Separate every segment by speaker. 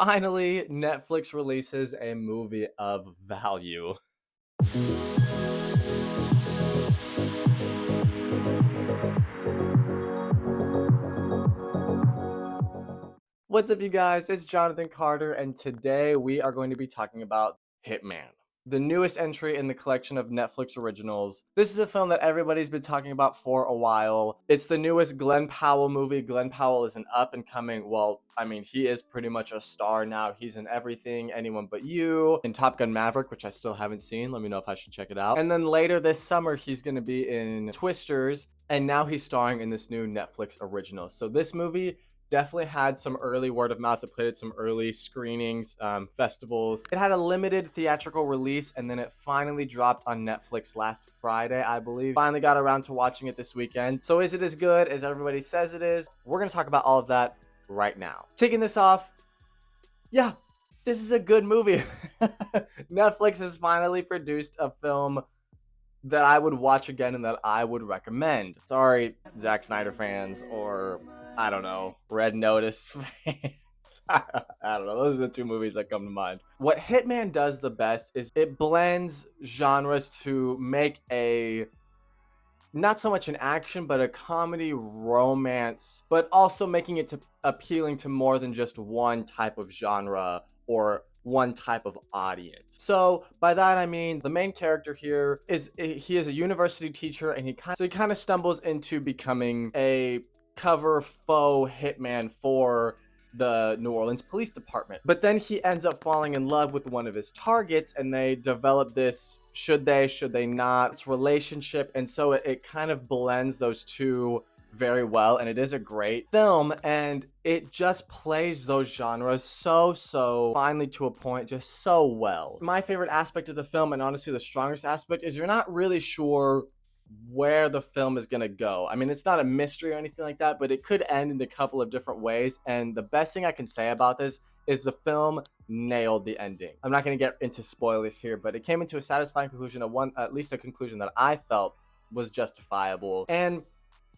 Speaker 1: Finally, Netflix releases a movie of value. What's up, you guys? It's Jonathan Carter, and today we are going to be talking about Hitman, the newest entry in the collection of Netflix originals. This is a film that everybody's been talking about for a while. It's the newest Glenn Powell movie. Glenn Powell is an up-and-coming, well, I mean, he is pretty much a star now. He's in everything, Anyone But You, in Top Gun Maverick, which I still haven't seen. Let me know if I should check it out. And then later this summer, he's going to be in Twisters, and now he's starring in this new Netflix original. So this movie definitely had some early word of mouth. It played at some early screenings, festivals. It had a limited theatrical release, and then it finally dropped on Netflix last Friday, I believe. Finally got around to watching it this weekend. So is it as good as everybody says it is? We're gonna talk about all of that right now. Kicking this off, yeah, this is a good movie. Netflix has finally produced a film that I would watch again and that I would recommend. Sorry, Zack Snyder fans, or I don't know, Red Notice fans. I don't know. Those are the two movies that come to mind. What Hitman does the best is it blends genres to make a not so much an action, but a comedy romance, but also making it appealing to more than just one type of genre or one type of audience. So by that I mean the main character here is he is a university teacher, and he kind of stumbles into becoming a cover faux hitman for the New Orleans Police Department. But then he ends up falling in love with one of his targets, and they develop this should they not relationship, and so it kind of blends those two very well, and it is a great film, and it just plays those genres so finely to a point, just so well. My favorite aspect of the film, and honestly the strongest aspect, is you're not really sure where the film is going to go. I mean, it's not a mystery or anything like that, but it could end in a couple of different ways, and the best thing I can say about this is the film nailed the ending. I'm not going to get into spoilers here, but it came into a satisfying conclusion, at least a conclusion that I felt was justifiable. And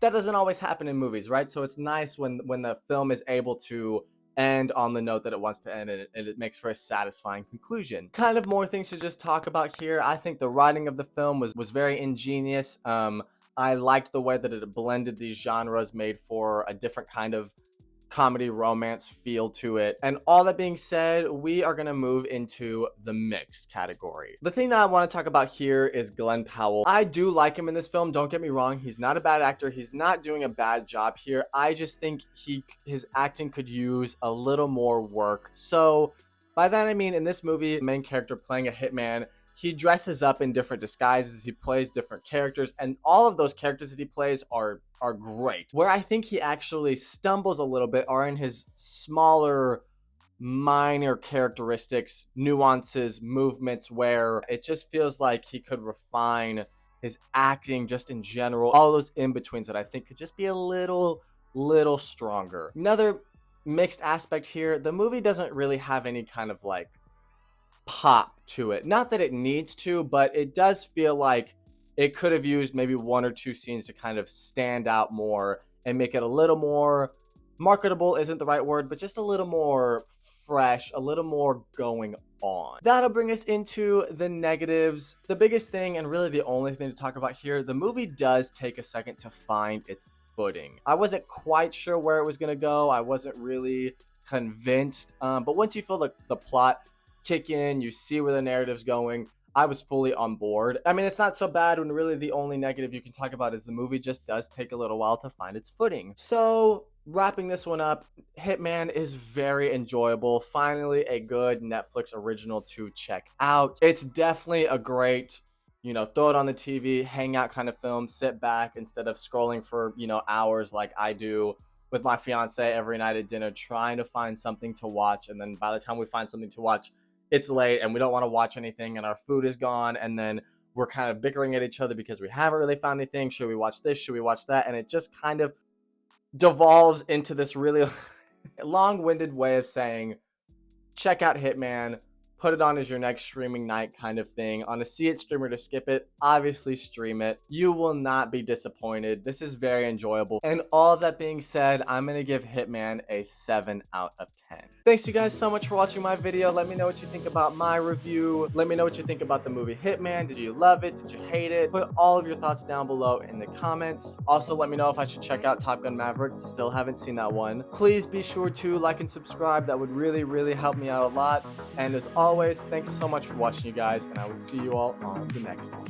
Speaker 1: that doesn't always happen in movies, right? So it's nice when the film is able to end on the note that it wants to end, and it makes for a satisfying conclusion. Kind of more things to just talk about here. I think the writing of the film was very ingenious. I liked the way that it blended these genres, made for a different kind of comedy romance feel to it. And all that being said, we are going to move into the mixed category. The thing that I want to talk about here is Glenn Powell. I do like him in this film, don't get me wrong. He's not a bad actor. He's not doing a bad job here. I just think his acting could use a little more work. So by that I mean, in this movie, the main character playing a hitman, he dresses up in different disguises, he plays different characters, and all of those characters that he plays are great. Where I think he actually stumbles a little bit are in his smaller, minor characteristics, nuances, movements, where it just feels like he could refine his acting just in general. All those in-betweens that I think could just be a little stronger. Another mixed aspect here, the movie doesn't really have any kind of like pop to it. Not that it needs to, but it does feel like it could have used maybe one or two scenes to kind of stand out more and make it a little more marketable, isn't the right word, but just a little more fresh, a little more going on. That'll bring us into the negatives. The biggest thing, and really the only thing to talk about here, the movie does take a second to find its footing. I wasn't quite sure where it was going to go. I wasn't really convinced, but once you feel the plot kick in, you see where the narrative's going, I was fully on board. I mean, it's not so bad when really the only negative you can talk about is the movie just does take a little while to find its footing. So wrapping this one up, Hitman is very enjoyable. Finally, a good Netflix original to check out. It's definitely a great, throw it on the TV, hang out kind of film, sit back instead of scrolling for, hours like I do with my fiance every night at dinner, trying to find something to watch. And then by the time we find something to watch, it's late and we don't want to watch anything and our food is gone, and then we're kind of bickering at each other because we haven't really found anything. Should we watch this? Should we watch that? And it just kind of devolves into this really long-winded way of saying, check out Hitman, put it on as your next streaming night kind of thing. On a see it streamer to skip it, obviously stream it. You will not be disappointed. This is very enjoyable. And all that being said, I'm gonna give Hitman a 7 out of 10. Thanks you guys so much for watching my video. Let me know what you think about my review. Let me know what you think about the movie Hitman. Did you love it? Did you hate it? Put all of your thoughts down below in the comments. Also, let me know if I should check out Top Gun Maverick. Still haven't seen that one. Please be sure to like and subscribe. That would really help me out a lot. And as always, thanks so much for watching, you guys, and I will see you all on the next one.